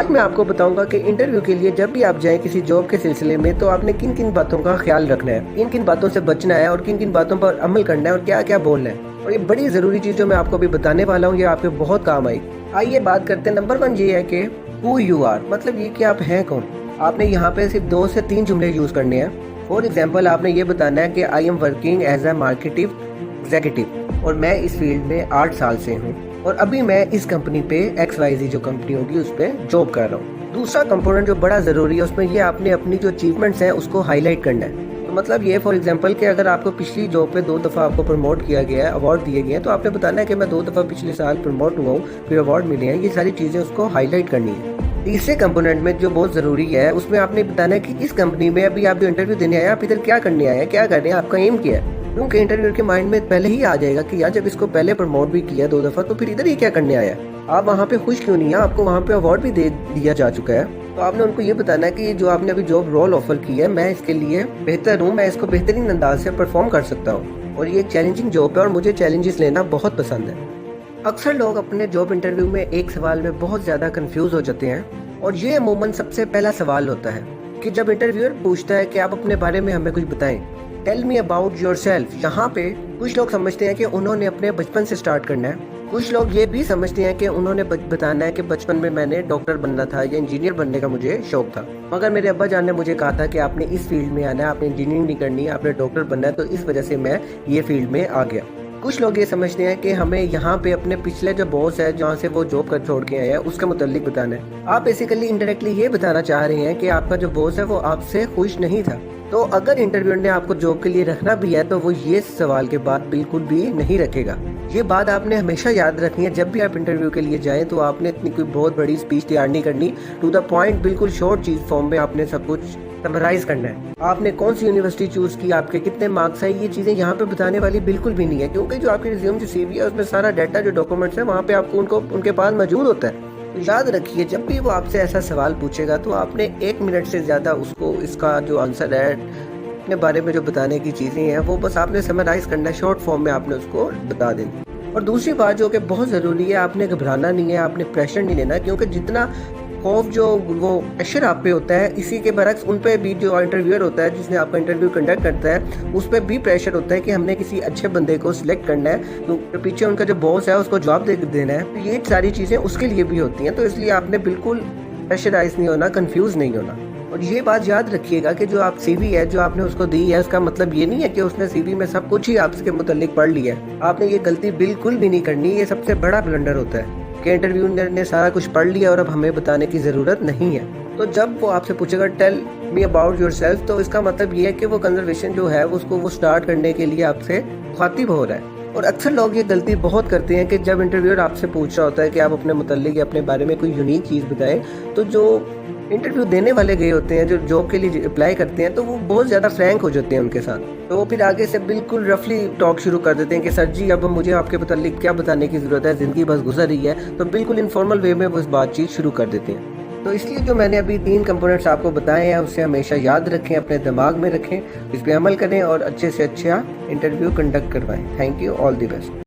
آج میں آپ کو بتاؤں گا کہ انٹرویو کے لیے جب بھی آپ جائیں کسی جاب کے سلسلے میں تو آپ نے کن کن باتوں کا خیال رکھنا ہے، کن کن باتوں سے بچنا ہے اور کن کن باتوں پر عمل کرنا ہے اور کیا کیا بولنا ہے، اور یہ بڑی ضروری چیز جو میں آپ کو بھی بتانے والا ہوں، یہ آپ کے بہت کام آئی۔ آئیے بات کرتے ہیں۔ نمبر 1 یہ ہے کہ who you are، مطلب یہ کہ آپ ہیں کون۔ آپ نے یہاں پہ صرف 2 سے 3 جملے یوز کرنے ہیں۔ فور ایگزامپل آپ نے یہ بتانا ہے کہ I am working as a marketing executive، اور میں اس فیلڈ میں 8 سال سے ہوں اور ابھی میں اس کمپنی پہ XYZ جو کمپنی ہوگی اس پہ جاب کر رہا ہوں۔ دوسرا کمپوننٹ جو بڑا ضروری ہے اس میں یہ آپ نے اپنی جو اچیومنٹس ہیں اس کو ہائی لائٹ کرنا ہے۔ تو مطلب یہ فار ایگزامپل کہ اگر آپ کو پچھلی جاب پہ 2 دفعہ آپ کو پروموٹ کیا گیا ہے، ایوارڈ دیے گئے ہیں، تو آپ نے بتانا ہے کہ میں 2 دفعہ پچھلے سال پروموٹ ہوا ہوں، پھر ایوارڈ ملے ہیں، یہ ساری چیزیں اس کو ہائی لائٹ کرنی ہے۔ تیسرے کمپوننٹ میں جو بہت ضروری ہے اس میں آپ نے بتانا ہے کہ اس کمپنی میں ابھی آپ جو انٹرویو دینے آئے ہیں، آپ ادھر کیا کرنے آئے ہیں، کیا کر رہے ہیں، آپ کا ایم کیا ہے۔ کیونکہ انٹرویو کے مائنڈ میں پہلے ہی آ جائے گا کہ یار جب اس کو پہلے پروموٹ بھی کیا 2 دفعہ تو پھر ادھر ہی کیا کرنے آیا ہے، آپ وہاں پہ خوش کیوں نہیں ہیں، آپ کو وہاں پہ ایوارڈ بھی دے دیا جا چکا ہے۔ تو آپ نے ان کو یہ بتانا ہے کہ جو آپ نے ابھی جاب رول آفر کی ہے میں اس کے لیے بہتر ہوں، میں اس کو بہترین انداز سے پرفارم کر سکتا ہوں اور یہ ایک چیلنجنگ جاب ہے اور مجھے چیلنجز لینا بہت پسند ہے۔ اکثر لوگ اپنے جاب انٹرویو میں ایک سوال میں بہت زیادہ کنفیوز ہو جاتے ہیں اور یہ عموماً سب سے پہلا سوال ہوتا ہے کہ جب انٹرویور پوچھتا ہے کہ آپ اپنے بارے میں ہمیں کچھ بتائیں، tell me about your self. یہاں پہ کچھ لوگ سمجھتے ہیں کہ انہوں نے اپنے بچپن سے سٹارٹ کرنا ہے، کچھ لوگ یہ بھی سمجھتے ہیں کہ انہوں نے بتانا ہے کہ بچپن میں نے ڈاکٹر بننا تھا یا انجینئر بننے کا مجھے شوق تھا، مگر میرے ابا جان نے مجھے کہا تھا کہ آپ نے اس فیلڈ میں آنا ہے، آپ نے انجینئرنگ نہیں کرنی ہے، آپ نے ڈاکٹر بننا ہے، تو اس وجہ سے میں یہ فیلڈ میں آ گیا۔ کچھ لوگ یہ سمجھتے ہیں کہ ہمیں یہاں پہ اپنے پچھلے جو باس ہے جہاں سے وہ جاب کر چھوڑ کے آئے ہیں اس کے متعلق بتانا ہے۔ آپ بیسیکلی انڈائریکٹلی یہ بتانا چاہ رہے ہیں کہ آپ کا جو باس ہے وہ آپ سے خوش نہیں تھا۔ تو اگر انٹرویور نے آپ کو جاب کے لیے رکھنا بھی ہے تو وہ یہ سوال کے بعد بالکل بھی نہیں رکھے گا۔ یہ بات آپ نے ہمیشہ یاد رکھنی ہے، جب بھی آپ انٹرویو کے لیے جائیں تو آپ نے اتنی کوئی بہت بڑی اسپیچ تیار نہیں کرنی، ٹو دا پوائنٹ بالکل شارٹ چیز فارم میں آپ نے سب کچھ سمرائز کرنا ہے۔ آپ نے کون سی یونیورسٹی چوز کی، آپ کے کتنے مارکس آئے، یہ چیزیں یہاں پہ بتانے والی بالکل بھی نہیں ہے، کیونکہ جو آپ کی ریزیوم جو CV ہے اس میں سارا ڈیٹا جو ڈاکومنٹس ہیں وہاں پہ آپ کو ان کے پاس موجود ہوتا ہے۔ یاد رکھیے جب بھی وہ آپ سے ایسا سوال پوچھے گا تو آپ نے 1 منٹ سے زیادہ اس کا جو آنسر ہے اپنے بارے میں جو بتانے کی چیزیں ہیں وہ بس آپ نے سمرائز کرنا ہے، شارٹ فارم میں آپ نے اس کو بتا دینی۔ اور دوسری بات جو کہ بہت ضروری ہے، آپ نے گھبرانا نہیں ہے، آپ نے پریشر نہیں لینا، کیونکہ جتنا خوف جو وہ پریشر آپ پہ ہوتا ہے اسی کے برعکس ان پہ بھی جو انٹرویور ہوتا ہے جس نے آپ کا انٹرویو کنڈکٹ کرتا ہے اس پہ بھی پریشر ہوتا ہے کہ ہم نے کسی اچھے بندے کو سلیکٹ کرنا ہے، کیونکہ پیچھے ان کا جو باس ہے اس کو جواب دینا ہے، تو یہ ساری چیزیں اس کے لیے بھی ہوتی ہیں۔ تو اس لیے آپ نے بالکل پریشرائز نہیں ہونا، کنفیوز نہیں ہونا۔ اور یہ بات یاد رکھیے گا کہ جو آپ CV ہے جو آپ نے اس کو دی ہے اس کا مطلب یہ نہیں ہے کہ اس نے CV میں سب کچھ ہی آپ کے متعلق پڑھ لیا ہے۔ آپ نے یہ غلطی بالکل بھی نہیں کرنی، یہ سب سے بڑا بلنڈر ہوتا ہے کہ انٹرویور نے سارا کچھ پڑھ لیا اور اب ہمیں بتانے کی ضرورت نہیں ہے۔ تو جب وہ آپ سے پوچھے گا tell me about yourself, تو اس کا مطلب یہ ہے کہ وہ کنزرویشن جو ہے اس کو وہ سٹارٹ کرنے کے لیے آپ سے مخاطب ہو رہا ہے۔ اور اکثر لوگ یہ غلطی بہت کرتے ہیں کہ جب انٹرویور آپ سے پوچھ رہا ہوتا ہے کہ آپ اپنے متعلق یا اپنے بارے میں کوئی یونیک چیز بتائیں، تو جو انٹرویو دینے والے گئے ہوتے ہیں جو جاب کے لیے اپلائی کرتے ہیں تو وہ بہت زیادہ فرینک ہو جاتے ہیں ان کے ساتھ، تو وہ پھر آگے سے بالکل رفلی ٹاک شروع کر دیتے ہیں کہ سر جی اب مجھے آپ کے متعلق کیا بتانے کی ضرورت ہے، زندگی بس گزر رہی ہے، تو بالکل انفارمل وے میں وہ اس بات چیت شروع کر دیتے ہیں۔ تو اس لیے جو میں نے ابھی 3 کمپوننٹس آپ کو بتائے ہیں اسے ہمیشہ یاد رکھیں، اپنے دماغ میں رکھیں، اس پہ عمل کریں اور اچھے سے اچھا انٹرویو کنڈکٹ کروائیں۔ Thank you, all the best.